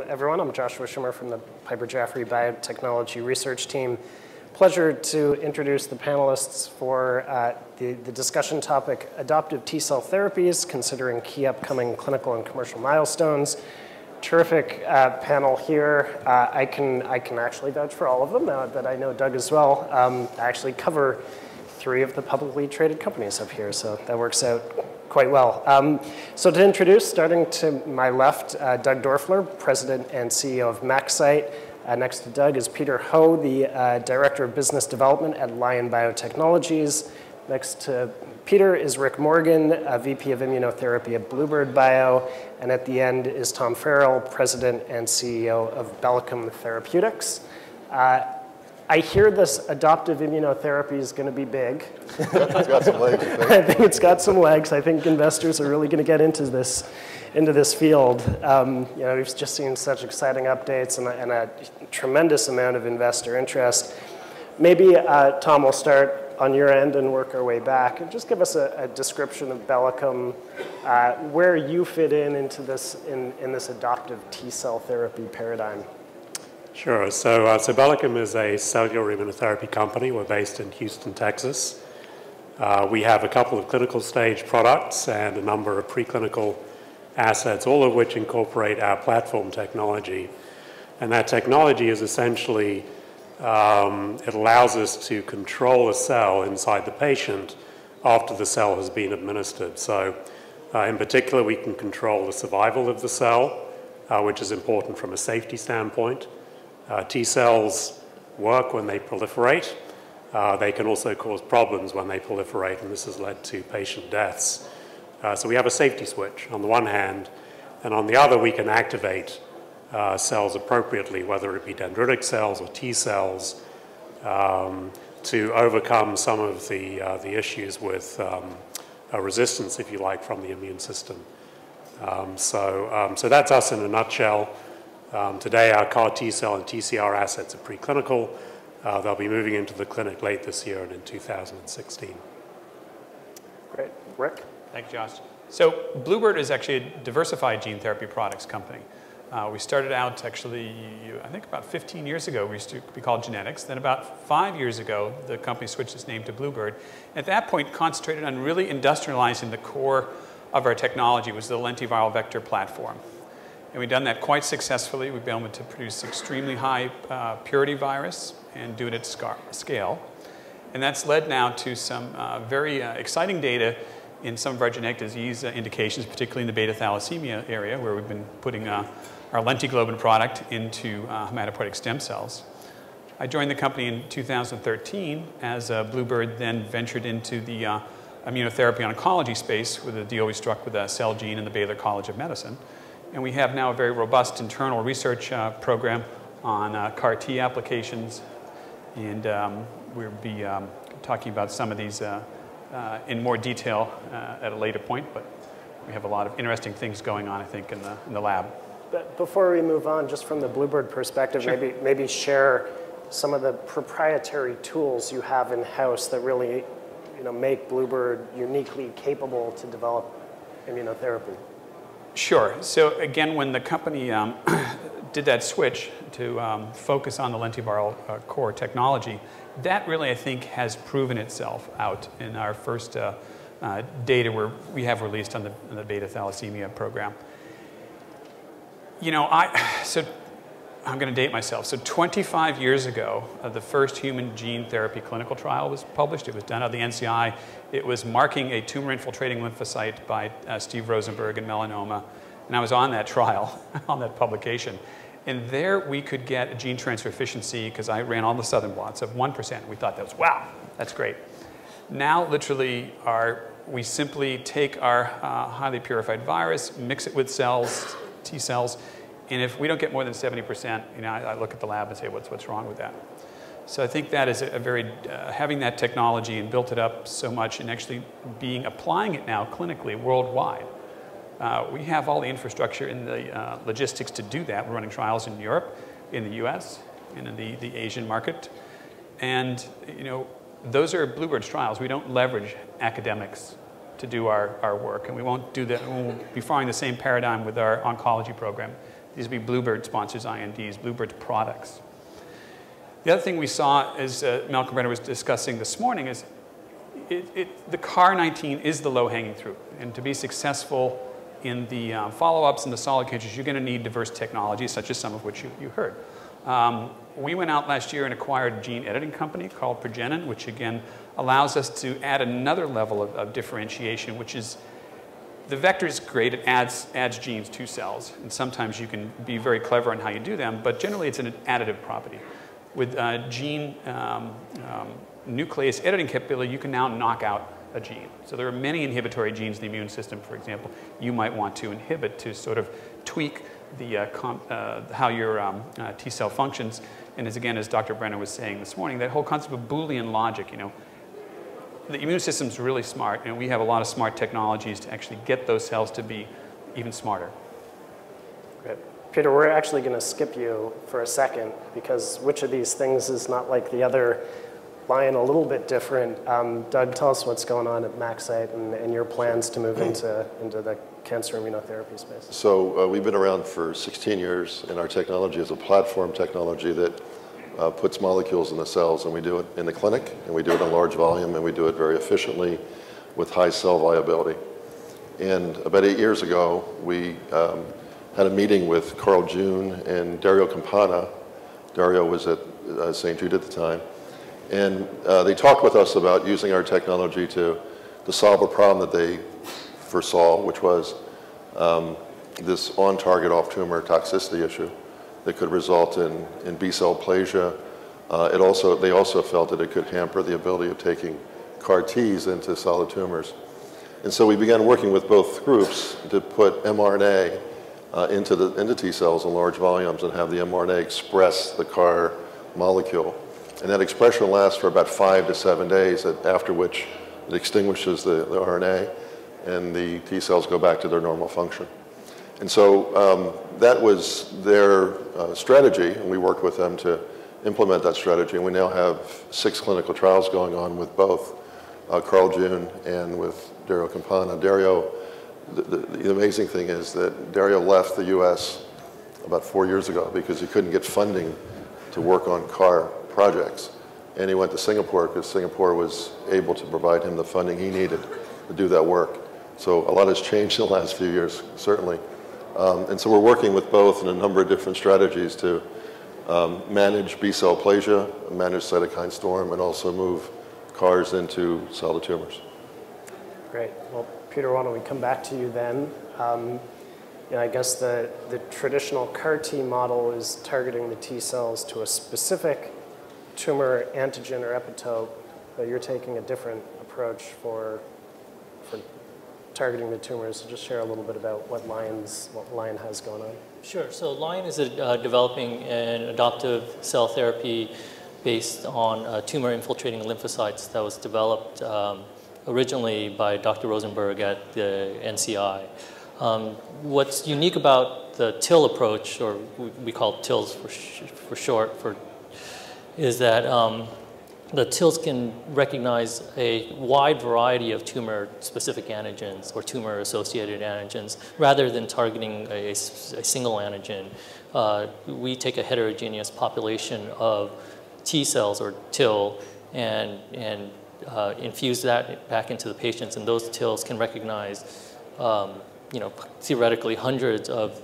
Everyone, I'm Joshua Schimmer from the Piper Jaffray Biotechnology Research Team. Pleasure to introduce the panelists for the discussion topic, Adoptive T-cell Therapies, considering key upcoming clinical and commercial milestones. Terrific panel here. I can actually vouch for all of them, but I know Doug as well. I actually cover 3 of the publicly traded companies up here, so that works out quite well. So to introduce, starting to my left, Doug Doerfler, President and CEO of MaxCyte. Next to Doug is Peter Ho, the Director of Business Development at Lion Biotechnologies. Next to Peter is Rick Morgan, VP of Immunotherapy at Bluebird Bio. And at the end is Tom Farrell, President and CEO of Bellicum Therapeutics. I hear this adoptive immunotherapy is going to be big. It's got some legs, I think. I think it's got some legs. I think investors are really going to get into this field. We've just seen such exciting updates and a tremendous amount of investor interest. Maybe, Tom, we'll start on your end and work our way back. And just give us a description of Bellicum, where you fit into this, in this adoptive T-cell therapy paradigm. Sure. So Bellicum is a cellular immunotherapy company. We're based in Houston, Texas. We have a couple of clinical stage products and a number of preclinical assets, all of which incorporate our platform technology. And that technology is essentially, it allows us to control a cell inside the patient after the cell has been administered. So in particular, we can control the survival of the cell, which is important from a safety standpoint. T cells work when they proliferate. They can also cause problems when they proliferate, and this has led to patient deaths. So we have a safety switch on the one hand, and on the other we can activate cells appropriately, whether it be dendritic cells or T cells, to overcome some of the issues with resistance, if you like, from the immune system. So that's us in a nutshell. Today, our CAR T-cell and TCR assets are preclinical. They'll be moving into the clinic late this year and in 2016. Great. Rick? Thanks, Josh. So Bluebird is actually a diversified gene therapy products company. We started out actually, I think about 15 years ago, we used to be called Genetics. Then about 5 years ago, the company switched its name to Bluebird. At that point, concentrated on really industrializing the core of our technology, was the lentiviral vector platform. And we've done that quite successfully. We've been able to produce extremely high purity virus and do it at scale. And that's led now to some very exciting data in some of our genetic disease indications, particularly in the beta thalassemia area, where we've been putting our lentiglobin product into hematopoietic stem cells. I joined the company in 2013 as Bluebird then ventured into the immunotherapy oncology space with a deal we struck with Celgene and the Baylor College of Medicine. And we have now a very robust internal research program on CAR T applications. And we'll be talking about some of these in more detail at a later point. But we have a lot of interesting things going on, I think, in the lab. But before we move on, just from the Bluebird perspective, sure. maybe share some of the proprietary tools you have in-house that really make Bluebird uniquely capable to develop immunotherapy. Sure. So again, when the company did that switch to focus on the lentiviral core technology, that really, I think, has proven itself out in our first data where we have released on the beta thalassemia program. So I'm going to date myself. So 25 years ago, the first human gene therapy clinical trial was published. It was done at the NCI. It was marking a tumor-infiltrating lymphocyte by Steve Rosenberg in melanoma. And I was on that trial, on that publication. And there we could get a gene transfer efficiency, because I ran all the southern blots, of 1%. We thought that was, wow, that's great. Now, literally, we simply take our highly purified virus, mix it with cells, T cells, and if we don't get more than 70%, I look at the lab and say, what's wrong with that? So I think that is a very, having that technology and built it up so much and actually applying it now clinically worldwide. We have all the infrastructure and the logistics to do that. We're running trials in Europe, in the US, and in the Asian market. And those are Bluebird's trials. We don't leverage academics to do our work, and we won't do that. We won't be following the same paradigm with our oncology program. These would be bluebird sponsors, INDs, bluebird products. The other thing we saw, as Malcolm Brenner was discussing this morning, is the CAR-19 is the low-hanging fruit. And to be successful in the follow-ups and the solid cases, you're going to need diverse technologies, such as some of which you heard. We went out last year and acquired a gene editing company called Regimen, which again allows us to add another level of differentiation, which is the vector is great. It adds genes to cells. And sometimes you can be very clever on how you do them, but generally it's an additive property. With gene nuclease editing capability, you can now knock out a gene. So there are many inhibitory genes in the immune system, for example, you might want to inhibit to sort of tweak the, how your T cell functions. And as Dr. Brenner was saying this morning, that whole concept of Boolean logic, the immune system's really smart, and we have a lot of smart technologies to actually get those cells to be even smarter. Great. Peter, we're actually going to skip you for a second, because which of these things is not like the other? Lion, a little bit different. Doug, tell us what's going on at MaxCyte and your plans to move into the cancer immunotherapy space. So we've been around for 16 years, and our technology is a platform technology that puts molecules in the cells, and we do it in the clinic, and we do it in large volume, and we do it very efficiently with high cell viability. And about 8 years ago, we had a meeting with Carl June and Dario Campana. Dario was at St. Jude at the time. And they talked with us about using our technology to solve a problem that they foresaw, which was this on-target off-tumor toxicity issue that could result in B-cell aplasia. They also felt that it could hamper the ability of taking CAR-Ts into solid tumors. And so we began working with both groups to put mRNA into T cells in large volumes and have the mRNA express the CAR molecule. And that expression lasts for about 5 to 7 days, after which it extinguishes the RNA and the T cells go back to their normal function. And so that was their strategy, and we worked with them to implement that strategy. And we now have 6 clinical trials going on with both Carl June and with Dario Campana. Dario, the amazing thing is that Dario left the US about 4 years ago because he couldn't get funding to work on CAR projects. And he went to Singapore because Singapore was able to provide him the funding he needed to do that work. So a lot has changed in the last few years, certainly. And so we're working with both in a number of different strategies to manage B-cell aplasia, manage cytokine storm, and also move CARs into solid tumors. Great. Well, Peter, why don't we come back to you then? I guess the traditional CAR-T model is targeting the T cells to a specific tumor antigen or epitope, but you're taking a different approach for targeting the tumors. So just share a little bit about what Lion has going on. Sure. So Lion is developing an adoptive cell therapy based on tumor-infiltrating lymphocytes that was developed originally by Dr. Rosenberg at the NCI. What's unique about the TIL approach, or we call it TILs for short, is that the TILs can recognize a wide variety of tumor-specific antigens or tumor-associated antigens rather than targeting a single antigen. We take a heterogeneous population of T cells or TIL and infuse that back into the patients, and those TILs can recognize theoretically hundreds of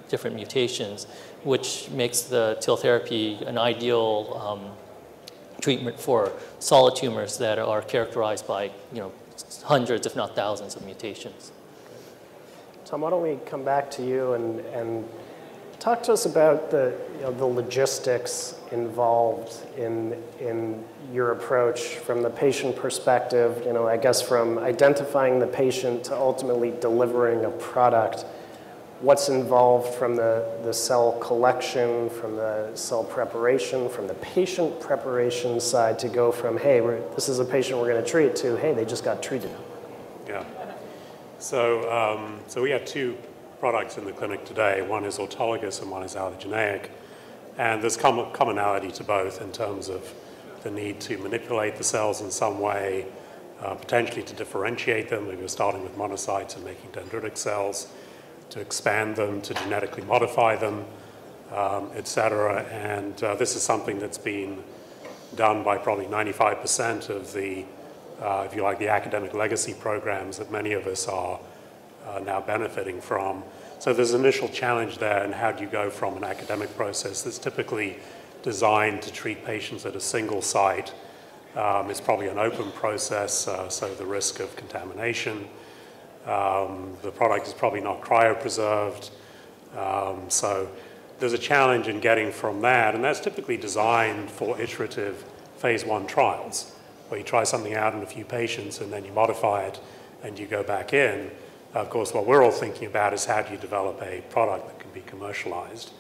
different mutations, which makes the TIL therapy an ideal treatment for solid tumors that are characterized by hundreds, if not thousands, of mutations. Tom, why don't we come back to you and talk to us about the logistics involved in your approach from the patient perspective, I guess from identifying the patient to ultimately delivering a product. What's involved from the cell collection, from the cell preparation, from the patient preparation side to go from, hey, this is a patient we're going to treat, to, hey, they just got treated. Yeah. So we have 2 products in the clinic today. One is autologous and one is allogeneic. And there's commonality to both in terms of the need to manipulate the cells in some way, potentially to differentiate them. If you're starting with monocytes and making dendritic cells, to expand them, to genetically modify them, et cetera. And this is something that's been done by probably 95% of the, if you like, the academic legacy programs that many of us are now benefiting from. So there's an initial challenge there, and how do you go from an academic process that's typically designed to treat patients at a single site? It's probably an open process, so the risk of contamination. The product is probably not cryopreserved. So there's a challenge in getting from that, and that's typically designed for iterative phase 1 trials, where you try something out in a few patients and then you modify it and you go back in. Of course, what we're all thinking about is how do you develop a product that can be commercialized.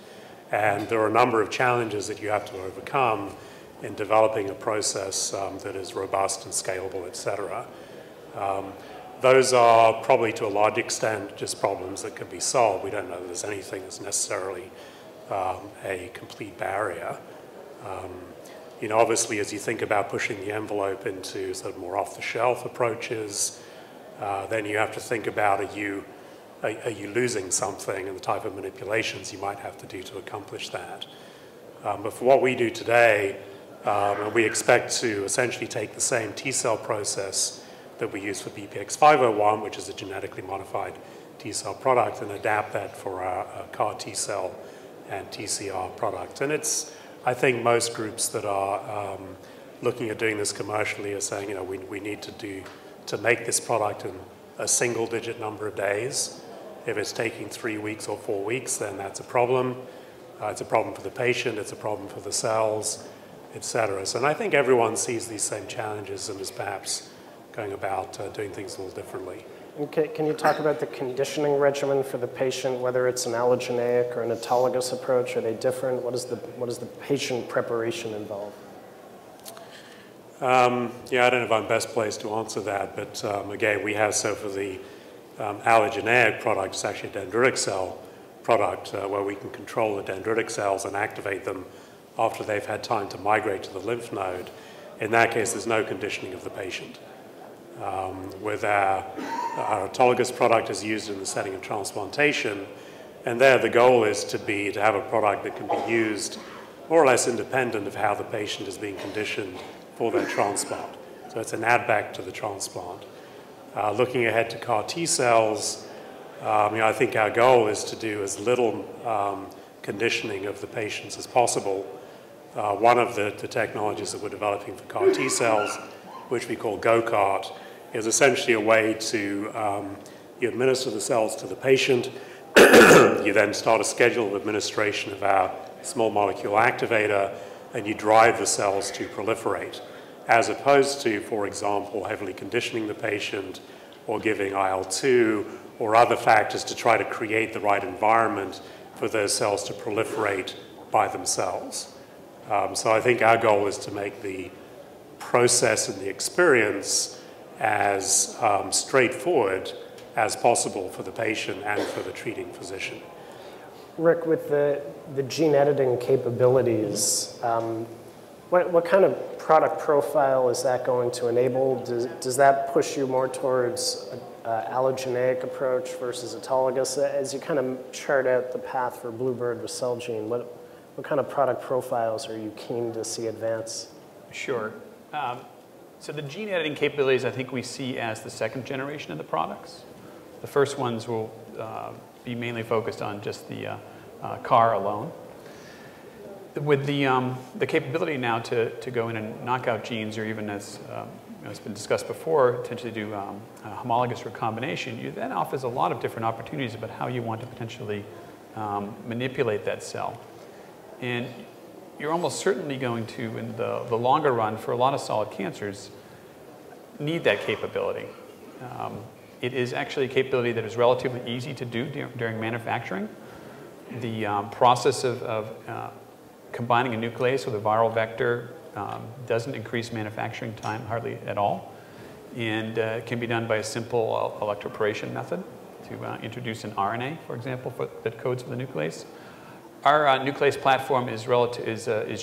And there are a number of challenges that you have to overcome in developing a process that is robust and scalable, et cetera. Those are probably to a large extent just problems that can be solved. We don't know that there's anything that's necessarily a complete barrier. You know, obviously, as you think about pushing the envelope into sort of more off-the-shelf approaches, then you have to think about, are you losing something, and the type of manipulations you might have to do to accomplish that. But for what we do today, we expect to essentially take the same T-cell process that we use for BPX501, which is a genetically modified T-cell product, and adapt that for our CAR T-cell and TCR product. And it's, I think most groups that are looking at doing this commercially are saying, you know, we need to make this product in a single-digit number of days. If it's taking 3 weeks or 4 weeks, then that's a problem. It's a problem for the patient, it's a problem for the cells, et cetera. So, and I think everyone sees these same challenges and is perhaps going about doing things a little differently. Okay, can you talk about the conditioning regimen for the patient, whether it's an allogeneic or an autologous approach? Are they different? What does the patient preparation involve? Yeah, I don't know if I'm best placed to answer that, but again, we have, so for the allogeneic product, it's actually a dendritic cell product where we can control the dendritic cells and activate them after they've had time to migrate to the lymph node. In that case, there's no conditioning of the patient. With our autologous product is used in the setting of transplantation, and there the goal is to have a product that can be used more or less independent of how the patient is being conditioned for their transplant. So it's an add back to the transplant. Looking ahead to CAR T cells, I think our goal is to do as little conditioning of the patients as possible. One of the technologies that we're developing for CAR T cells, which we call GoCart, is essentially a way to you administer the cells to the patient. You then start a schedule of administration of our small molecule activator, and you drive the cells to proliferate, as opposed to, for example, heavily conditioning the patient or giving IL-2 or other factors to try to create the right environment for those cells to proliferate by themselves. So I think our goal is to make the process and the experience as straightforward as possible for the patient and for the treating physician. Rick, with the gene editing capabilities, what kind of product profile is that going to enable? Does that push you more towards an allogeneic approach versus autologous? As you kind of chart out the path for bluebird with Celgene, what kind of product profiles are you keen to see advance? Sure. So the gene editing capabilities I think we see as the second generation of the products. The first ones will be mainly focused on just the CAR alone. With the capability now to go in and knock out genes, or even as has been discussed before, potentially do homologous recombination, you then offers a lot of different opportunities about how you want to potentially manipulate that cell. And you're almost certainly going to, in the longer run, for a lot of solid cancers, need that capability. It is actually a capability that is relatively easy to do during manufacturing. The process of combining a nuclease with a viral vector doesn't increase manufacturing time hardly at all, and it can be done by a simple electroporation method to introduce an RNA, for example, that codes for the nuclease. Our nuclease platform is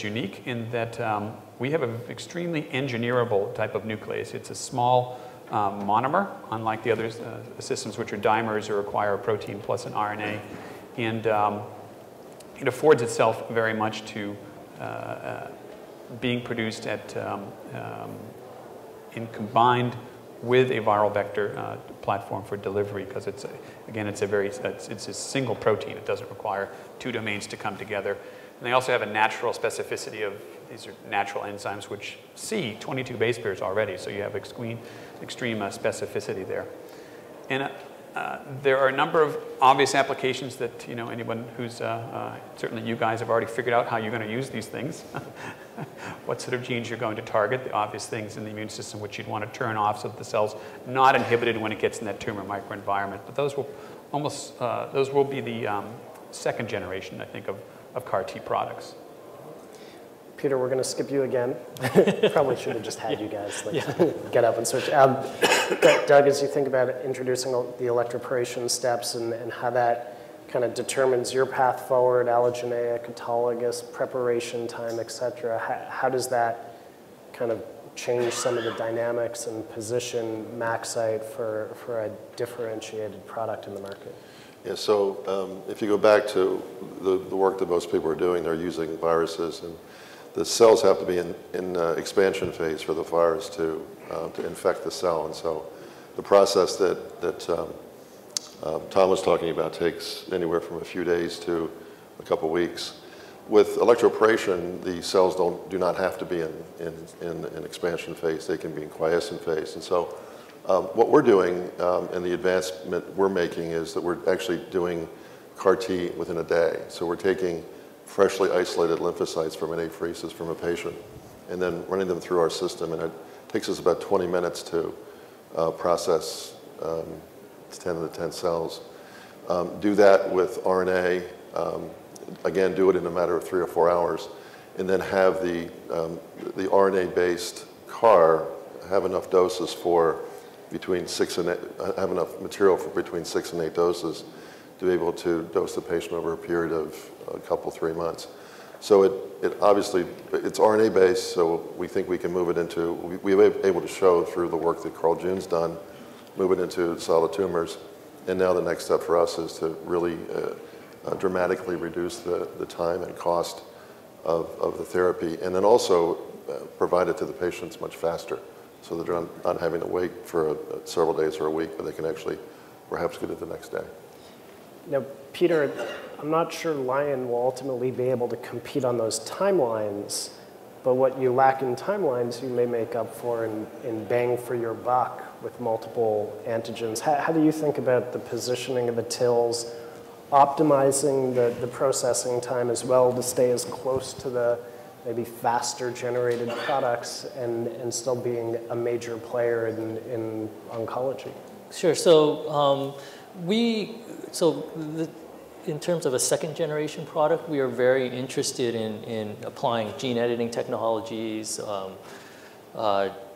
unique in that we have an extremely engineerable type of nuclease. It's a small monomer, unlike the other systems which are dimers or require a protein plus an RNA. And it affords itself very much to being produced at and combined with a viral vector platform for delivery, because it's a single protein. It doesn't require two domains to come together. And they also have a natural specificity of, these are natural enzymes which see 22 base pairs already, so you have extreme specificity there. And there are a number of obvious applications that anyone who's, certainly you guys have already figured out how you're going to use these things. What sort of genes you're going to target, the obvious things in the immune system which you'd want to turn off so that the cell's not inhibited when it gets in that tumor microenvironment. But those will be the second generation, I think, of CAR T products. Peter, we're going to skip you again. Probably should have just had you guys get up and switch. Doug, as you think about introducing the electroporation steps and how that kind of determines your path forward, allogeneic, autologous, preparation time, et cetera, how does that kind of change some of the dynamics and position MaxCyte for a differentiated product in the market? Yeah, so if you go back to the work that most people are doing, they're using viruses, and the cells have to be in expansion phase for the virus to infect the cell. And so the process that Tom was talking about takes anywhere from a few days to a couple weeks. With electroporation, the cells do not have to be in expansion phase. They can be in quiescent phase. And so what we're doing and the advancement we're making is that we're actually doing CAR T within a day. So we're taking freshly isolated lymphocytes from an apheresis from a patient and then running them through our system. And it takes us about 20 minutes to process 10 to the 10 cells. Do that with RNA. Again, do it in a matter of 3 or 4 hours, and then have the RNA-based CAR have enough doses for between 6 and 8, have enough material for between 6 and 8 doses to be able to dose the patient over a period of a couple, 3 months. So it obviously, it's RNA-based, so we think we can move it into, we were able to show through the work that Carl June's done, move it into solid tumors. And now the next step for us is to really dramatically reduce the time and cost of the therapy, and then also provide it to the patients much faster, so that they're not having to wait for several days or a week, but they can actually perhaps get it the next day. Now, Peter, I'm not sure Lion will ultimately be able to compete on those timelines, but what you lack in timelines, you may make up for in bang for your buck with multiple antigens. How do you think about the positioning of the TILs, optimizing the processing time as well to stay as close to the maybe faster generated products and still being a major player in oncology? Sure. So in terms of a second generation product, we are very interested in applying gene editing technologies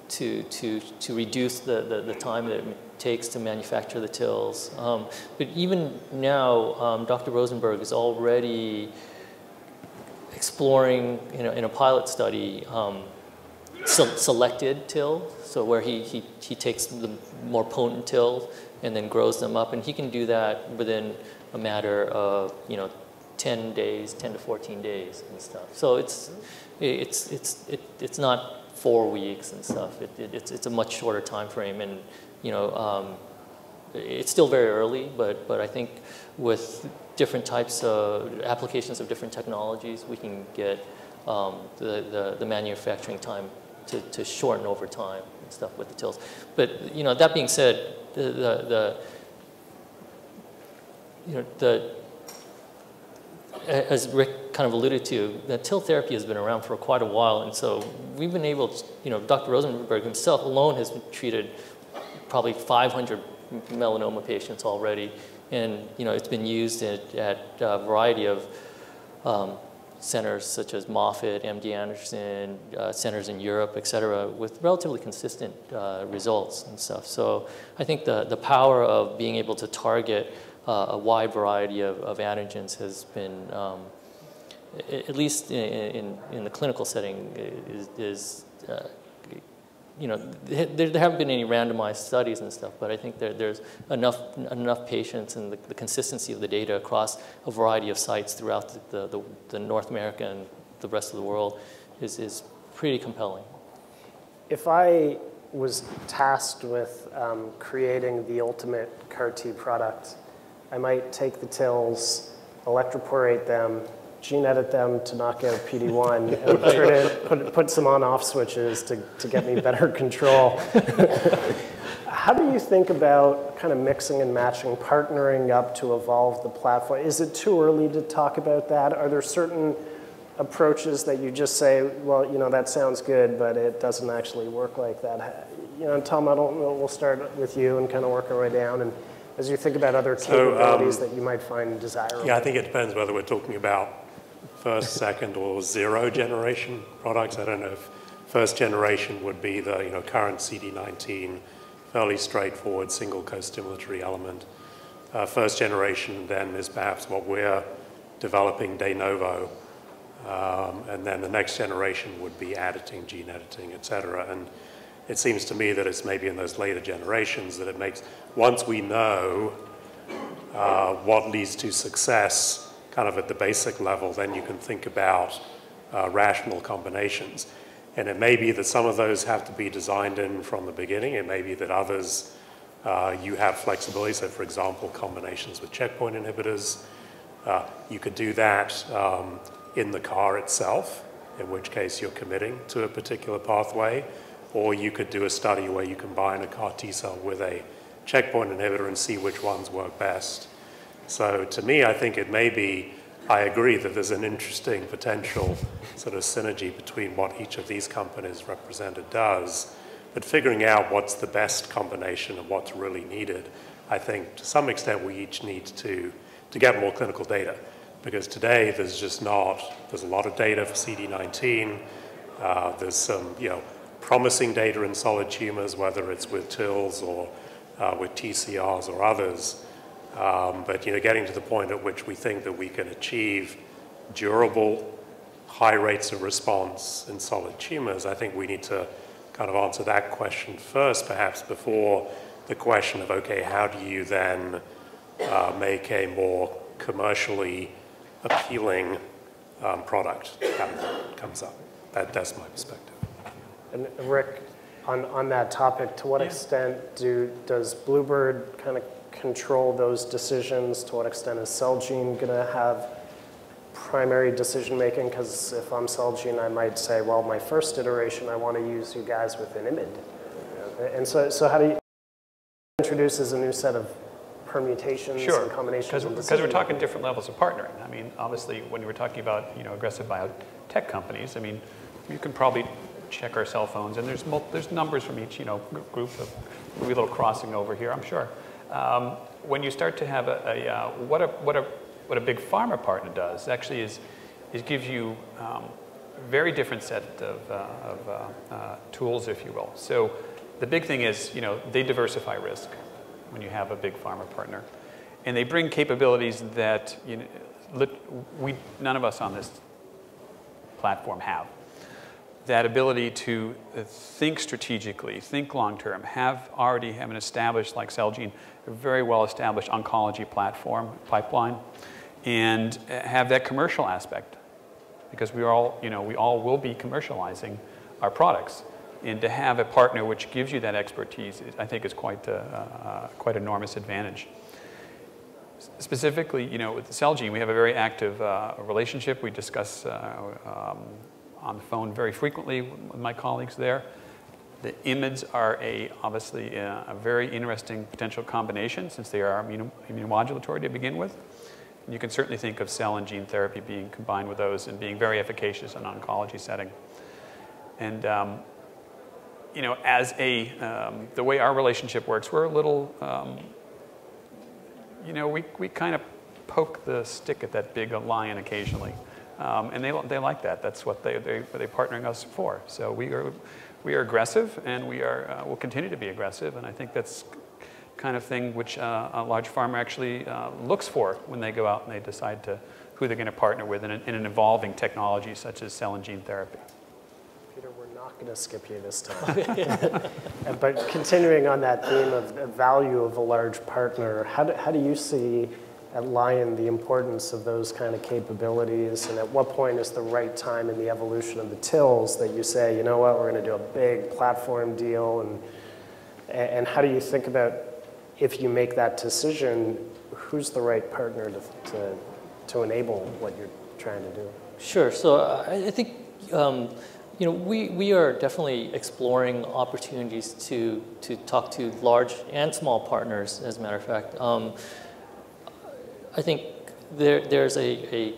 to reduce the time that it takes to manufacture the TILs. But even now, Dr. Rosenberg is already exploring in a pilot study selected TIL, so where he takes the more potent TIL and then grows them up, and he can do that within a matter of 10 days, 10 to 14 days and stuff. So it's not 4 weeks and stuff. It's a much shorter time frame, and it's still very early, but I think with different types of applications of different technologies, we can get the manufacturing time to shorten over time and stuff with the TILs. But that being said, as Rick kind of alluded to, the TIL therapy has been around for quite a while, and so we've been able to, Dr. Rosenberg himself alone has treated probably 500 melanoma patients already, and it's been used at a variety of centers such as Moffitt, MD Anderson, centers in Europe, et cetera, with relatively consistent results and stuff. So I think the power of being able to target a wide variety of antigens has been, at least in the clinical setting, is there haven't been any randomized studies and stuff, but I think there's enough patients and the consistency of the data across a variety of sites throughout the North America and the rest of the world is pretty compelling. If I was tasked with creating the ultimate CAR-T product, I might take the TILs, electroporate them, gene edit them to knock out PD-1, and try to put some on-off switches to get me better control. How do you think about kind of mixing and matching, partnering up to evolve the platform? Is it too early to talk about that? Are there certain approaches that you just say, well, that sounds good, but it doesn't actually work like that? Tom, I don't know, we'll start with you and kind of work our way down. And as you think about other capabilities that you might find desirable. Yeah, I think it depends whether we're talking about first, second, or zero generation products. I don't know if first generation would be the current CD19, fairly straightforward single co-stimulatory element. First generation then is perhaps what we're developing de novo. And then the next generation would be editing, gene editing, et cetera. And it seems to me that it's maybe in those later generations that it makes, once we know what leads to success kind of at the basic level, then you can think about rational combinations. And it may be that some of those have to be designed in from the beginning. It may be that others, you have flexibility. So for example, combinations with checkpoint inhibitors. You could do that in the CAR itself, in which case you're committing to a particular pathway, or you could do a study where you combine a CAR T cell with a checkpoint inhibitor and see which ones work best. So to me, I think it may be, I agree that there's an interesting potential sort of synergy between what each of these companies represented does, but figuring out what's the best combination of what's really needed, I think to some extent we each need to get more clinical data. Because today there's just not, there's a lot of data for CD19, there's some promising data in solid tumors, whether it's with TILs or with TCRs or others. But getting to the point at which we think that we can achieve durable, high rates of response in solid tumors, I think we need to kind of answer that question first, perhaps before the question of, okay, how do you then make a more commercially appealing product that comes up? That's my perspective. And Rick, on that topic, to what extent does bluebird kind of control those decisions? To what extent is Celgene going to have primary decision making? Because if I'm Celgene, I might say, well, my first iteration, I want to use you guys with an IMiD. And so how do you introduce a new set of permutations and combinations? Because we're talking different levels of partnering. I mean, obviously, when we're talking about aggressive biotech companies, I mean, you can probably check our cell phones, and there's numbers from each group of a little crossing over here, I'm sure. When you start to have what a big pharma partner does actually is gives you a very different set of tools, if you will. So the big thing is they diversify risk when you have a big pharma partner, and they bring capabilities that none of us on this platform have. That ability to think strategically, think long-term, already have an established, like Celgene, a very well-established oncology pipeline, and have that commercial aspect, because we all will be commercializing our products, and to have a partner which gives you that expertise, I think is quite enormous advantage. Specifically, with Celgene, we have a very active relationship. We discuss on the phone very frequently with my colleagues there. The IMiDs are obviously a very interesting potential combination, since they are immunomodulatory to begin with. And you can certainly think of cell and gene therapy being combined with those and being very efficacious in an oncology setting. And as the way our relationship works, we're a little, we kind of poke the stick at that big lion occasionally. And they like that. That's what they're partnering us for. So we are aggressive, and we'll continue to be aggressive. And I think that's kind of thing which a large pharma actually looks for when they go out and they decide who they're going to partner with in an evolving technology such as cell and gene therapy. Peter, we're not going to skip you this time. But continuing on that theme of the value of a large partner, how do you see at Lion the importance of those kind of capabilities, and at what point is the right time in the evolution of the TILs that you say, you know what, we're going to do a big platform deal, and how do you think about, if you make that decision, who's the right partner to enable what you're trying to do? Sure. So I think you know, we are definitely exploring opportunities to talk to large and small partners, as a matter of fact. I think there's a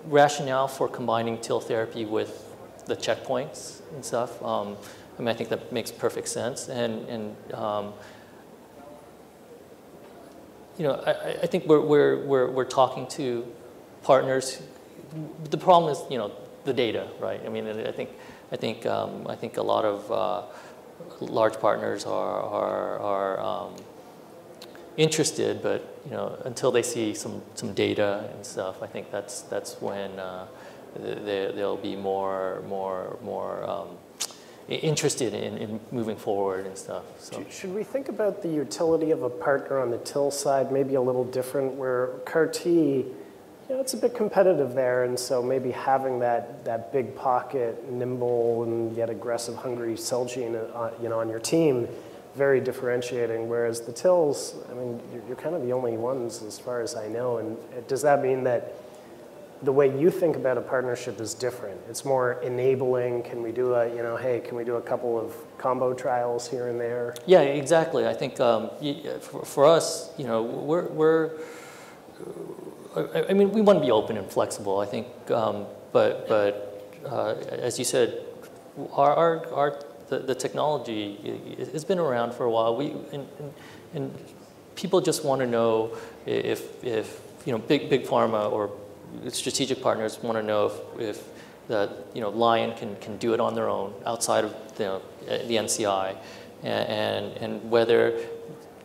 rationale for combining TIL therapy with the checkpoints and stuff. I mean, I think that makes perfect sense. And you know, I think we're talking to partners. The problem is, you know, the data, right? I mean, I think a lot of large partners are interested, but you know, until they see some data and stuff, I think that's when they'll be more interested in moving forward and stuff. So. Should we think about the utility of a partner on the TIL side maybe a little different, where CAR-T, you know, it's a bit competitive there, and so maybe having that big pocket, nimble and yet aggressive, hungry cell gene, you know, on your team, very differentiating. Whereas the TILs, I mean, you're kind of the only ones as far as I know. And does that mean that the way you think about a partnership is different? It's more enabling. Can we do a, you know, hey, can we do a couple of combo trials here and there? Yeah, exactly. I think for us, you know, I mean, we want to be open and flexible, I think, but as you said, the technology has been around for a while. And people just want to know if you know, big pharma or strategic partners want to know if you know, Lion can do it on their own outside of the NCI, and whether,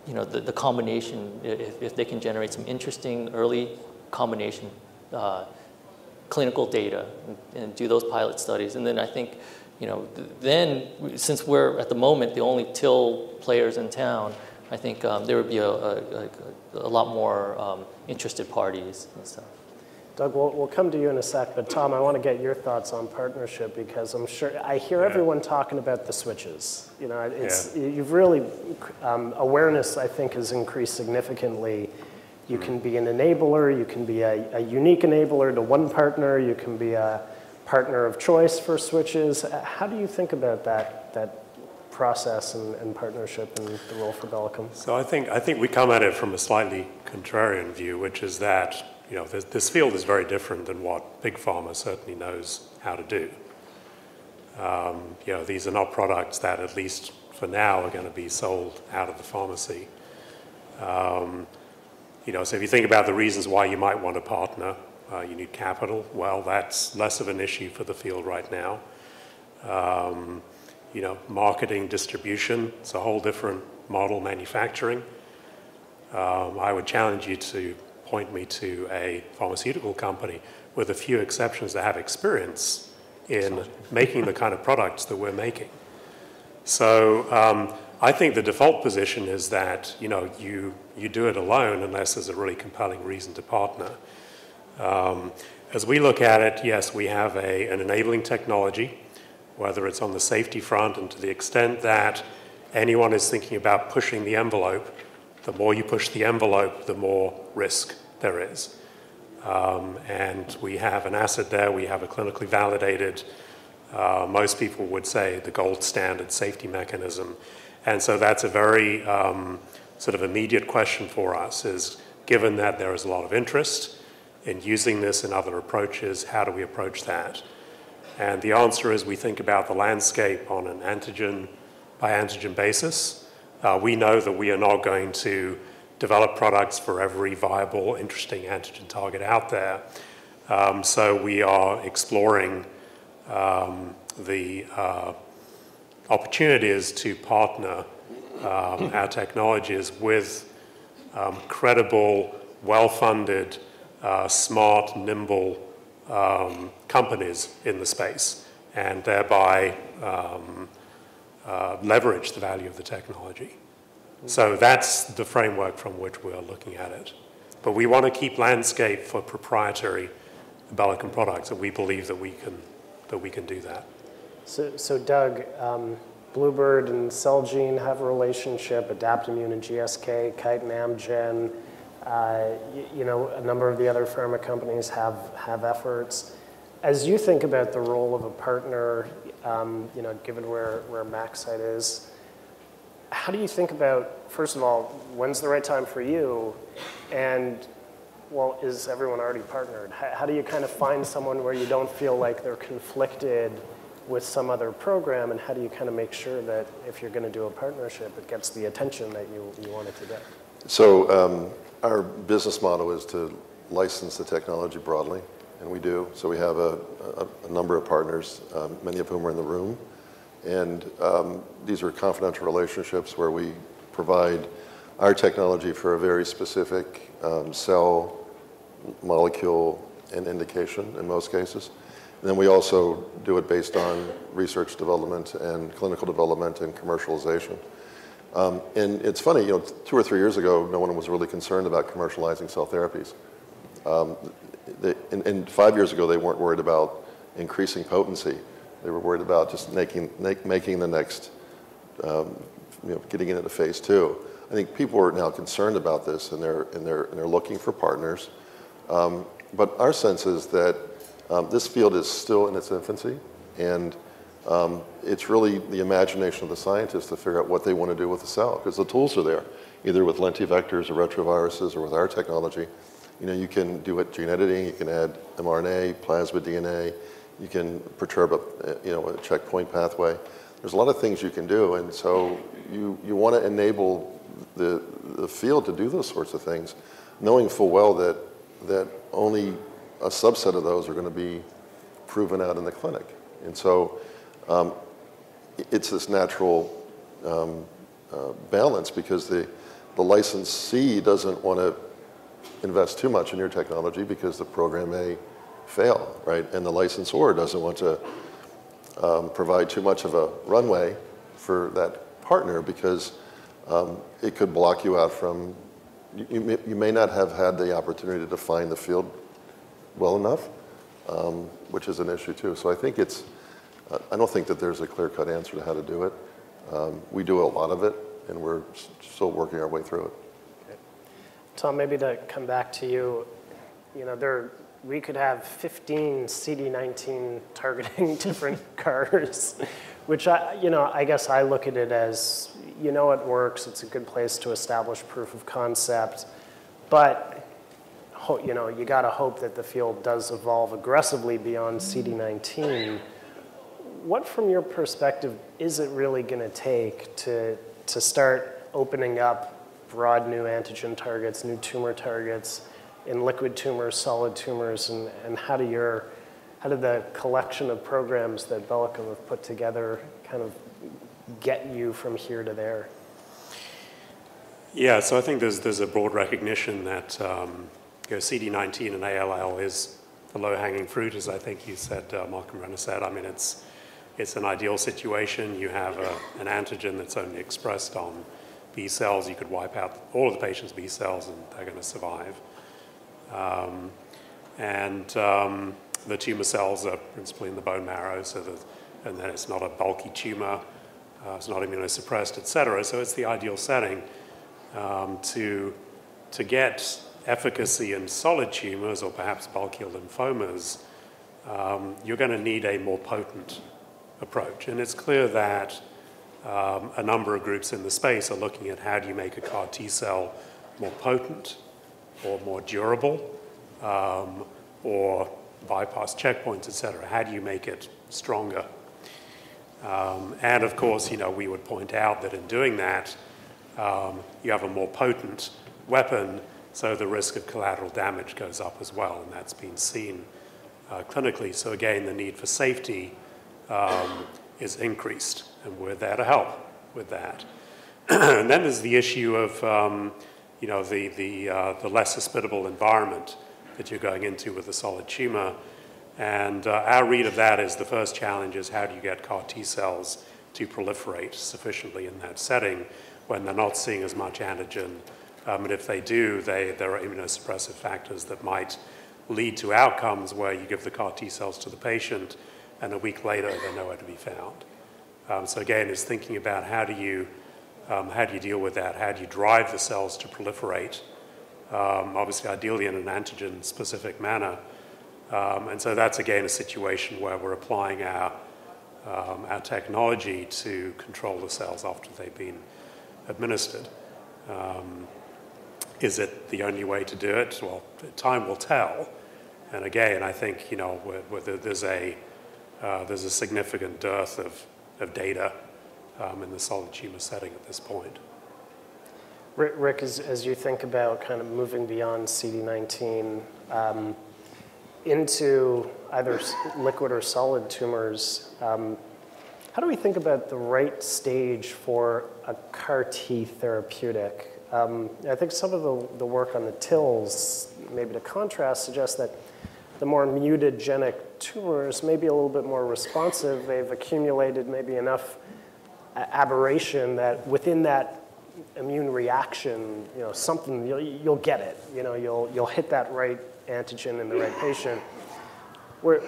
you know, the combination, if they can generate some interesting early combination clinical data and do those pilot studies. And then I think, you know, then since we're at the moment the only TIL players in town, I think there would be a lot more interested parties and stuff. Doug, we'll come to you in a sec, but Tom, I want to get your thoughts on partnership, because I'm sure I hear everyone talking about the switches. You know, you've really, awareness, I think, has increased significantly. You can be an enabler, you can be a unique enabler to one partner, you can be a partner of choice for switches. How do you think about that process and partnership and the role for Bellicum? So I think we come at it from a slightly contrarian view, which is that, you know, this field is very different than what Big Pharma certainly knows how to do. You know, these are not products that, at least for now, are going to be sold out of the pharmacy. You know, so if you think about the reasons why you might want a partner, you need capital. Well, that's less of an issue for the field right now. You know, marketing, distribution, it's a whole different model. Manufacturing. I would challenge you to point me to a pharmaceutical company, with a few exceptions, that have experience in making the kind of products that we're making. So I think the default position is that, you know, you do it alone unless there's a really compelling reason to partner. As we look at it, yes, we have an enabling technology, whether it's on the safety front, and to the extent that anyone is thinking about pushing the envelope, the more you push the envelope, the more risk there is. And we have an asset there. We have a clinically validated, most people would say, the gold standard safety mechanism. And so that's a very sort of immediate question for us, is given that there is a lot of interest in using this in other approaches, how do we approach that? And the answer is, we think about the landscape on an antigen by antigen basis. We know that we are not going to develop products for every viable, interesting antigen target out there. So we are exploring the opportunities to partner our technologies with credible, well-funded, smart, nimble companies in the space. and thereby leverage the value of the technology. So that's the framework from which we're looking at it. But we want to keep landscape for proprietary Bellicum products, and we believe that we can do that. So Doug, Bluebird and Celgene have a relationship, Adaptimmune and GSK, Kite and Amgen, a number of the other pharma companies have efforts. As you think about the role of a partner, given where MaxCyte is, how do you think about, first of all, when's the right time for you? And, well, is everyone already partnered? How do you kind of find someone where you don't feel like they're conflicted with some other program? And how do you kind of make sure that if you're going to do a partnership, it gets the attention that you want it to get? So our business model is to license the technology broadly, and we do. So we have a number of partners, many of whom are in the room. And these are confidential relationships where we provide our technology for a very specific cell, molecule, and indication in most cases. And then we also do it based on research development and clinical development and commercialization. And it's funny, 2 or 3 years ago, no one was really concerned about commercializing cell therapies. And 5 years ago, they weren't worried about increasing potency. They were worried about just making the next, getting into phase 2. I think people are now concerned about this, and they're looking for partners. But our sense is that this field is still in its infancy, and it's really the imagination of the scientists to figure out what they want to do with the cell, because the tools are there, either with lentivectors or retroviruses or with our technology. You can do it gene editing, you can add mRNA, plasmid DNA, you can perturb a checkpoint pathway. There's a lot of things you can do, and so you want to enable the field to do those sorts of things, knowing full well that only a subset of those are going to be proven out in the clinic. And so it's this natural balance, because the licensee doesn't want to invest too much in your technology because the program may fail, right? And the licensor doesn't want to provide too much of a runway for that partner, because it could block you out from, you may not have had the opportunity to define the field well enough, which is an issue too. So I think I don't think that there's a clear-cut answer to how to do it. We do a lot of it, and we're still working our way through it. Okay. Tom, maybe to come back to you, we could have 15 CD19 targeting different CARs, which I guess I look at it as, it works, it's a good place to establish proof of concept, but you got to hope that the field does evolve aggressively beyond CD19. What, from your perspective, is it really going to take to start opening up broad new antigen targets, new tumor targets, in liquid tumors, solid tumors, and how do the collection of programs that Bellicum have put together kind of get you from here to there? Yeah, so I think there's a broad recognition that CD19 and ALL is the low-hanging fruit, as I think you said, Malcolm Renner said. I mean, it's an ideal situation. You have an antigen that's only expressed on B cells. You could wipe out all of the patient's B cells, and they're going to survive. The tumor cells are principally in the bone marrow, and then it's not a bulky tumor, it's not immunosuppressed, et cetera. So it's the ideal setting to get efficacy in solid tumors, or perhaps bulky lymphomas. You're going to need a more potent approach. And it's clear that a number of groups in the space are looking at how do you make a CAR T cell more potent, or more durable, or bypass checkpoints, et cetera. How do you make it stronger? And of course, we would point out that in doing that, you have a more potent weapon, so the risk of collateral damage goes up as well, and that's been seen clinically. So again, the need for safety is increased, and we're there to help with that. And then there's the issue of the less hospitable environment that you're going into with a solid tumor. And our read of that is the first challenge is how do you get CAR T cells to proliferate sufficiently in that setting when they're not seeing as much antigen. And if they do, there are immunosuppressive factors that might lead to outcomes where you give the CAR T cells to the patient and a week later they're nowhere to be found. So again, it's thinking about how do you deal with that? How do you drive the cells to proliferate? Obviously, ideally in an antigen-specific manner. And so that's, again, a situation where we're applying our technology to control the cells after they've been administered. Is it the only way to do it? Well, time will tell. And again, I think, you know, there's a significant dearth of data in the solid tumor setting at this point. Rick, as you think about kind of moving beyond CD19 into either liquid or solid tumors, how do we think about the right stage for a CAR T therapeutic? I think some of the work on the TILs, maybe to contrast, suggests that the more mutagenic tumors may be a little bit more responsive. They've accumulated maybe enough aberration that within that immune reaction, you know, something, you'll get it. You know, you'll hit that right antigen in the right patient. Where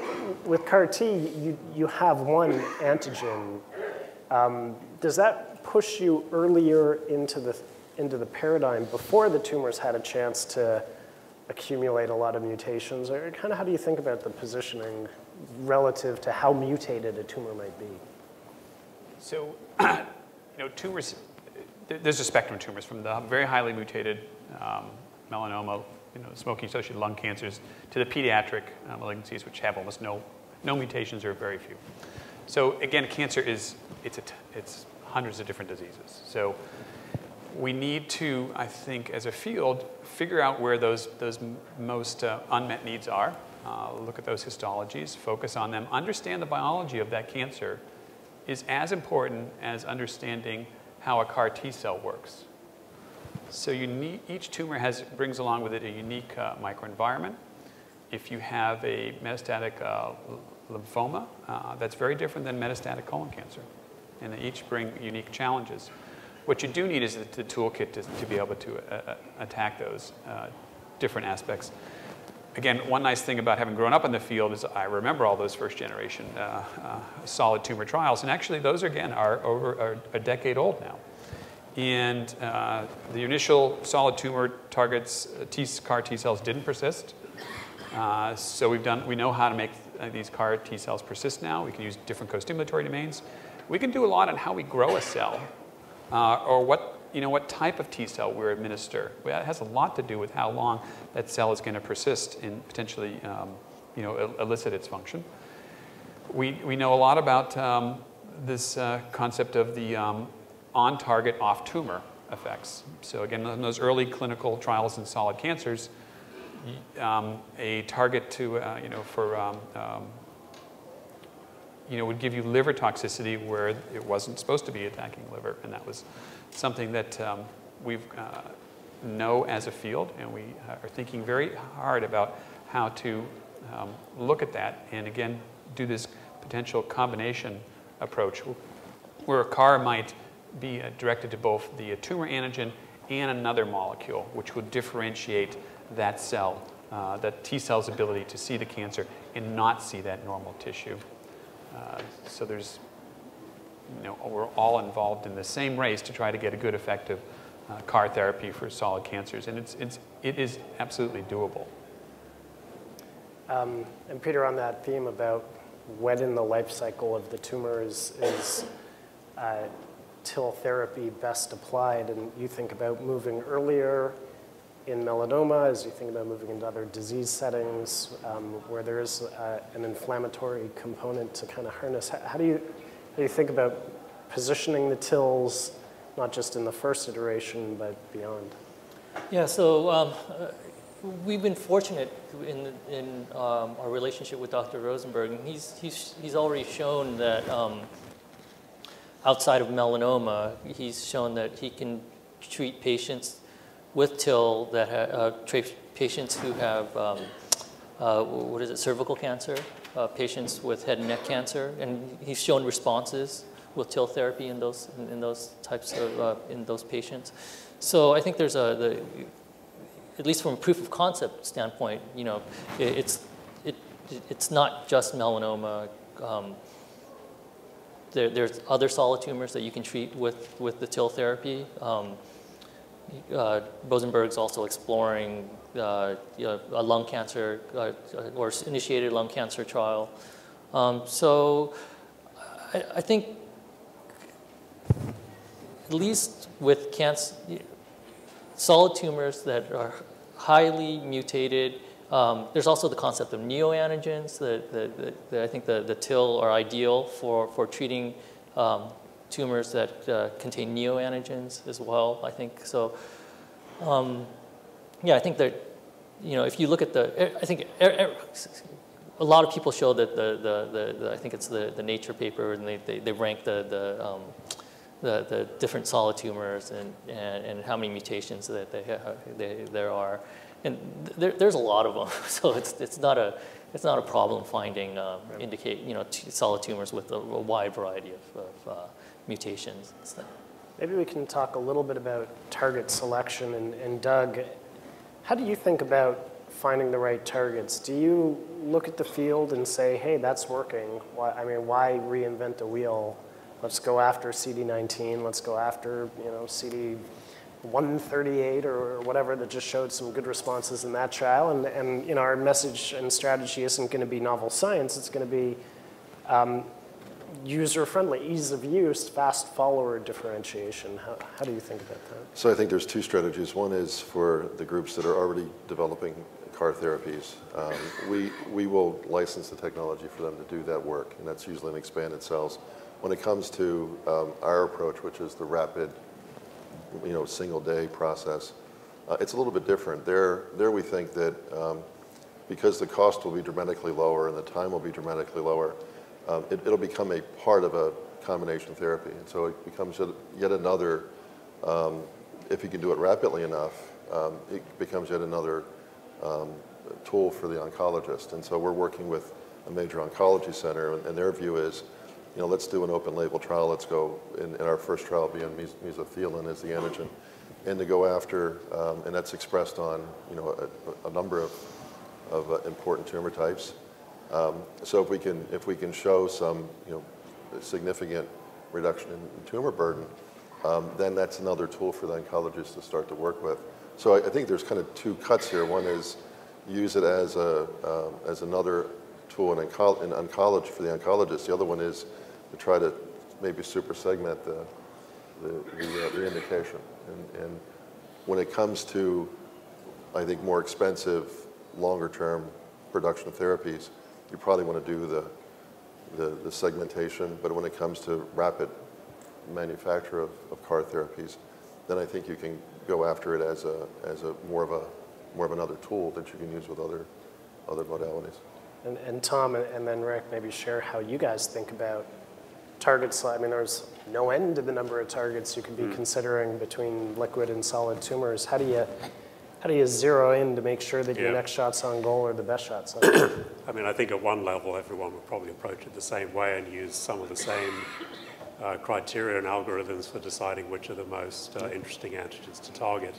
with CAR T, you have one antigen. Does that push you earlier into the paradigm before the tumors had a chance to accumulate a lot of mutations? Or kind of how do you think about the positioning relative to how mutated a tumor might be? So, you know, tumors, there's a spectrum of tumors from the very highly mutated melanoma, you know, smoking-associated lung cancers, to the pediatric malignancies, which have almost no mutations or very few. So again, cancer it's hundreds of different diseases. So we need to, I think, as a field, figure out where those most unmet needs are, look at those histologies, focus on them, understand the biology of that cancer is as important as understanding how a CAR T cell works. So each tumor brings along with it a unique microenvironment. If you have a metastatic lymphoma, that's very different than metastatic colon cancer, and they each bring unique challenges. What you do need is the toolkit to be able to attack those different aspects. Again, one nice thing about having grown up in the field is I remember all those first generation solid tumor trials, and actually those again are over a decade old now. And the initial solid tumor targets, CAR T cells, didn't persist. So we know how to make these CAR T cells persist now. We can use different co-stimulatory domains. We can do a lot on how we grow a cell, or what type of T cell we administer. It has a lot to do with how long that cell is going to persist and potentially, elicit its function. We know a lot about this concept of the on-target, off-tumor effects. So again, in those early clinical trials in solid cancers, a target to, would give you liver toxicity where it wasn't supposed to be attacking liver, and that was something that we know as a field, and we are thinking very hard about how to look at that, and again, do this potential combination approach, where a CAR might be directed to both the tumor antigen and another molecule, which would differentiate that cell, that T cell's ability to see the cancer and not see that normal tissue. So there's, we're all involved in the same race to try to get a good, effective CAR therapy for solid cancers, and it is absolutely doable. And Peter, on that theme about when in the life cycle of the tumor is TIL therapy best applied, and you think about moving earlier in melanoma, as you think about moving into other disease settings where there is an inflammatory component to kind of harness, how do you think about positioning the TILs, not just in the first iteration, but beyond? Yeah, so we've been fortunate in our relationship with Dr. Rosenberg, and he's already shown that outside of melanoma, he's shown that he can treat patients with TIL that patients who have what is it, cervical cancer, patients with head and neck cancer, and he's shown responses with TIL therapy in those types of in those patients. So I think there's at least from a proof of concept standpoint, you know, it's not just melanoma. There's other solid tumors that you can treat with the TIL therapy. Rosenberg's also exploring a lung cancer or initiated lung cancer trial. So I think at least with cancer, solid tumors that are highly mutated, there's also the concept of neoantigens that I think the TIL are ideal for treating tumors that contain neoantigens as well, I think. So, yeah, I think that, you know, if you look at I think a lot of people show that I think it's the Nature paper, and they rank the different solid tumors and how many mutations that there are, and there's a lot of them. So it's not a problem finding solid tumors with a wide variety of mutations and stuff. Maybe we can talk a little bit about target selection. And Doug, how do you think about finding the right targets? Do you look at the field and say, hey, that's working? Why reinvent the wheel? Let's go after CD19. Let's go after, you know, CD138 or whatever that just showed some good responses in that trial. And you know, our message and strategy isn't going to be novel science. It's going to be user-friendly, ease of use, fast follower differentiation. How do you think about that? So I think there's two strategies. One is for the groups that are already developing CAR therapies. We will license the technology for them to do that work, and that's usually in expanded cells. When it comes to our approach, which is the rapid, you know, single-day process, it's a little bit different. There we think that because the cost will be dramatically lower and the time will be dramatically lower, it'll become a part of a combination therapy. And so it becomes yet another, if you can do it rapidly enough, it becomes yet another tool for the oncologist. And so we're working with a major oncology center, and their view is, you know, let's do an open label trial. Let's go, in our first trial being mesothelin as the antigen, and to go after, and that's expressed on, you know, a number of important tumor types. So if we can show some, you know, significant reduction in tumor burden, then that's another tool for the oncologist to start to work with. So I think there's kind of two cuts here. One is use it as another tool in oncology for the oncologist. The other one is to try to maybe super segment the indication. And when it comes to, I think, more expensive, longer term production therapies, you probably want to do the segmentation. But when it comes to rapid manufacture of CAR therapies, then I think you can go after it as a more of another tool that you can use with other modalities. And Tom and then Rick, maybe share how you guys think about targets. I mean, there's no end to the number of targets you could be considering between liquid and solid tumors. How do you zero in to make sure that your next shots on goal are the best shots on goal? I mean, I think at one level, everyone would probably approach it the same way and use some of the same criteria and algorithms for deciding which are the most interesting antigens to target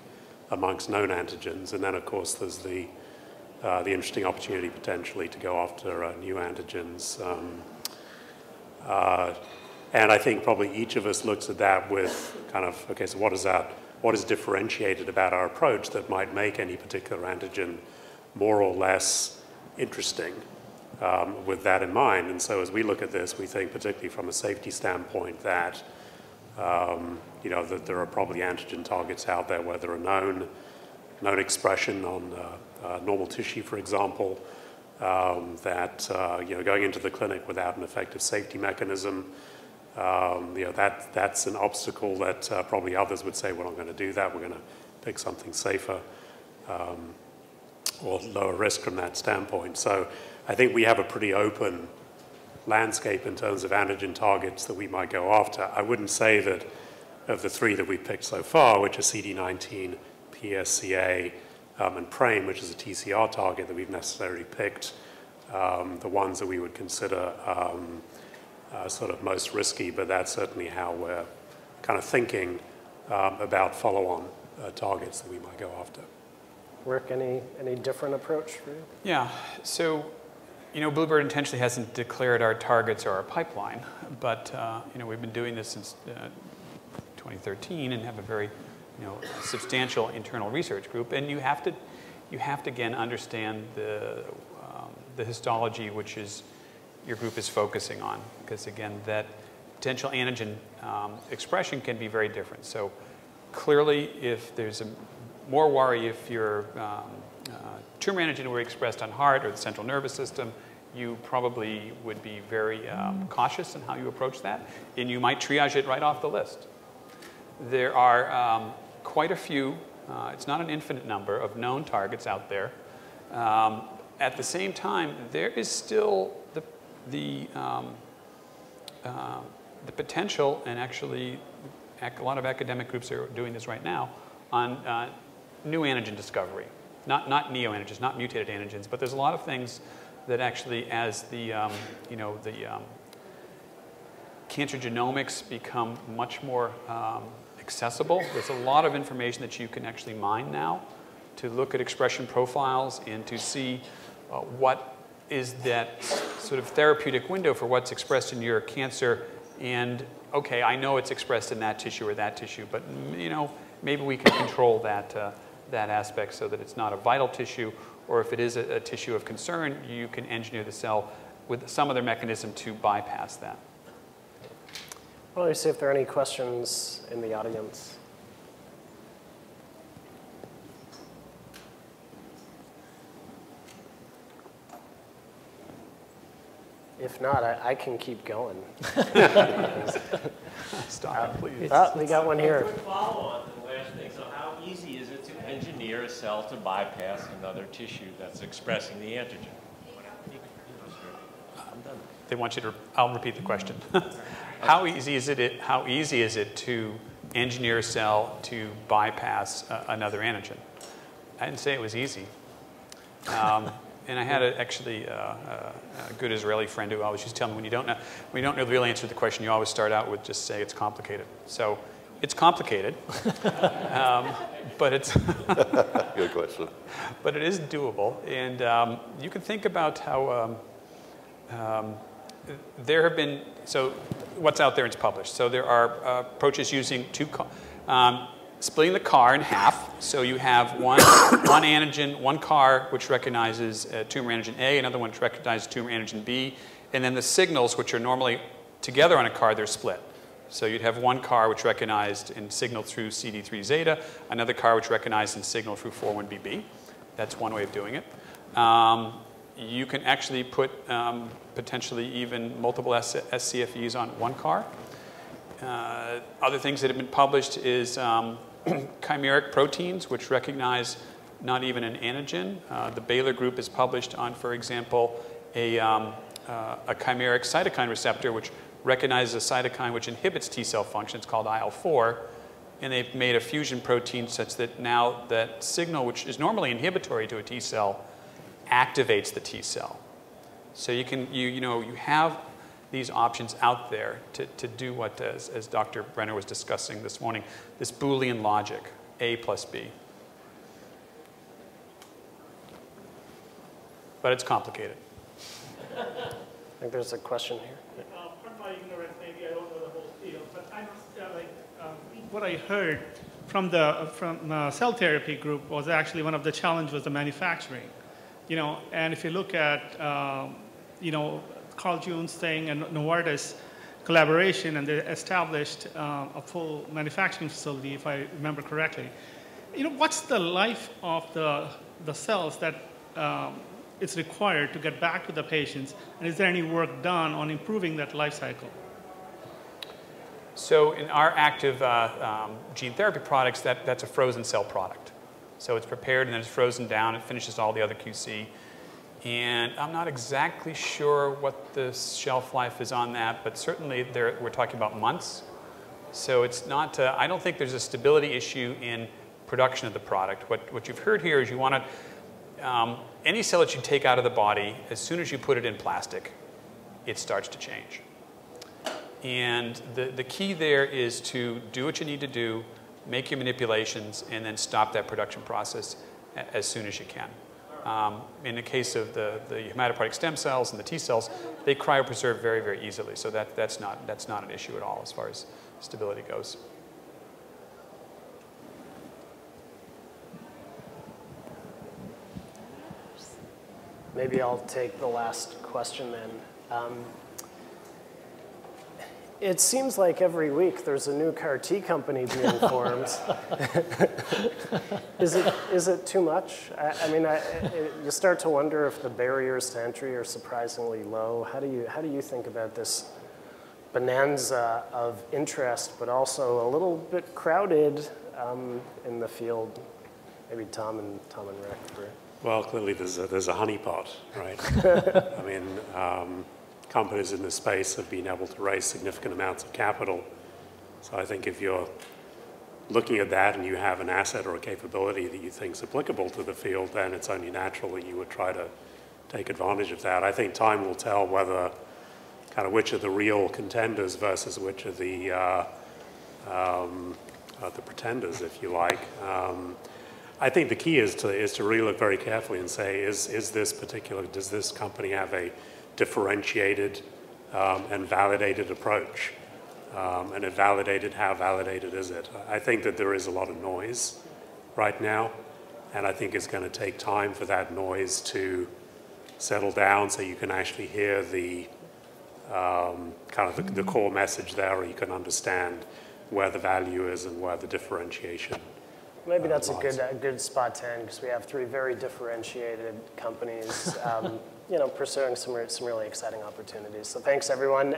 amongst known antigens. And then, of course, there's the interesting opportunity potentially to go after new antigens. And I think probably each of us looks at that with kind of, okay, so what is differentiated about our approach that might make any particular antigen more or less interesting with that in mind. And so as we look at this, we think particularly from a safety standpoint that, you know, that there are probably antigen targets out there where there are known expression on normal tissue, for example, that, you know, going into the clinic without an effective safety mechanism, you know, that's an obstacle that probably others would say, we're not going to do that, we're going to pick something safer or lower risk from that standpoint. So I think we have a pretty open landscape in terms of antigen targets that we might go after. I wouldn't say that of the three that we've picked so far, which are CD19, PSCA, and PRAME, which is a TCR target, that we've necessarily picked the ones that we would consider sort of most risky, but that's certainly how we're kind of thinking about follow-on targets that we might go after. Rick, any different approach for you? Yeah, so, you know, Bluebird intentionally hasn't declared our targets or our pipeline, but, you know, we've been doing this since 2013 and have a very, you know, substantial internal research group, and you have to again understand the histology which is your group is focusing on, because again, that potential antigen expression can be very different. So clearly, if there's more worry if your tumor antigen were expressed on heart or the central nervous system, you probably would be very cautious in how you approach that, and you might triage it right off the list. There are quite a few, it's not an infinite number of known targets out there. At the same time, there is still the potential, and actually a lot of academic groups are doing this right now, on new antigen discovery. Not neoantigens, not mutated antigens, but there's a lot of things that actually, as the cancer genomics become much more accessible, there's a lot of information that you can actually mine now to look at expression profiles and to see what is that sort of therapeutic window for what's expressed in your cancer. And okay, I know it's expressed in that tissue or that tissue, but you know, maybe we can control that aspect so that it's not a vital tissue, or if it is a tissue of concern, you can engineer the cell with some other mechanism to bypass that. Well, let me see if there are any questions in the audience. If not, I can keep going. Stop, please. We got one here. Quick follow-on to the last thing. So how easy is it to engineer a cell to bypass another tissue that's expressing the antigen? I'm done. They want you to, I'll repeat the question. How easy is it to engineer a cell to bypass another antigen? I didn't say it was easy. And I had actually a good Israeli friend who always used to tell me, when you don't know the real answer to the question, you always start out with just say it's complicated. So it's complicated, but it's good question. But it is doable, and you can think about how there have been, so what's out there and it's published. So there are approaches using splitting the CAR in half. So you have one antigen, one CAR, which recognizes tumor antigen A, another one which recognizes tumor antigen B, and then the signals, which are normally together on a CAR, they're split. So you'd have one CAR which recognized and signaled through CD3 zeta, another CAR which recognized and signaled through 4-1BB. That's one way of doing it. You can actually put potentially even multiple SCFEs on one CAR. Other things that have been published is chimeric proteins, which recognize not even an antigen. The Baylor group has published on, for example, a chimeric cytokine receptor, which recognizes a cytokine which inhibits T cell function. It's called IL-4. And they've made a fusion protein such that now that signal, which is normally inhibitory to a T cell, activates the T cell. So you have these options out there to do what, as Dr. Brenner was discussing this morning, this Boolean logic, A plus B. But it's complicated. I think there's a question here. Pardon my ignorance, maybe I don't know the whole field, but I must, what I heard from the cell therapy group was actually one of the challenges was the manufacturing. And if you look at, Carl June's thing and Novartis collaboration, and they established a full manufacturing facility, if I remember correctly. What's the life of the cells that it's required to get back to the patients, and is there any work done on improving that life cycle? So in our active gene therapy products, that's a frozen cell product. So it's prepared and then it's frozen down. It finishes all the other QC. And I'm not exactly sure what the shelf life is on that, but certainly we're talking about months. So it's not, I don't think there's a stability issue in production of the product. What you've heard here is you want to, any cell that you take out of the body, as soon as you put it in plastic, it starts to change. And the key there is to do what you need to do, make your manipulations, and then stop that production process as soon as you can. In the case of the hematopoietic stem cells and the T cells, they cryopreserve very, very easily. So that's not an issue at all as far as stability goes. Maybe I'll take the last question then. It seems like every week there's a new CAR T company being formed. Is it too much? I mean, you start to wonder if the barriers to entry are surprisingly low. How do you think about this bonanza of interest, but also a little bit crowded in the field? Maybe Tom and Rick. Well, clearly there's a honeypot, right? I mean, companies in this space have been able to raise significant amounts of capital. So I think if you're looking at that and you have an asset or a capability that you think is applicable to the field, then it's only natural that you would try to take advantage of that. I think time will tell whether kind of which are the real contenders versus which are the pretenders, if you like. I think the key is to really look very carefully and say, does this company have a differentiated and validated approach? And if validated, how validated is it? I think that there is a lot of noise right now, and I think it's going to take time for that noise to settle down so you can actually hear the kind of the core message there, or you can understand where the value is and where the differentiation. Maybe that's a good spot to end, because we have three very differentiated companies, pursuing some really exciting opportunities. So thanks, everyone.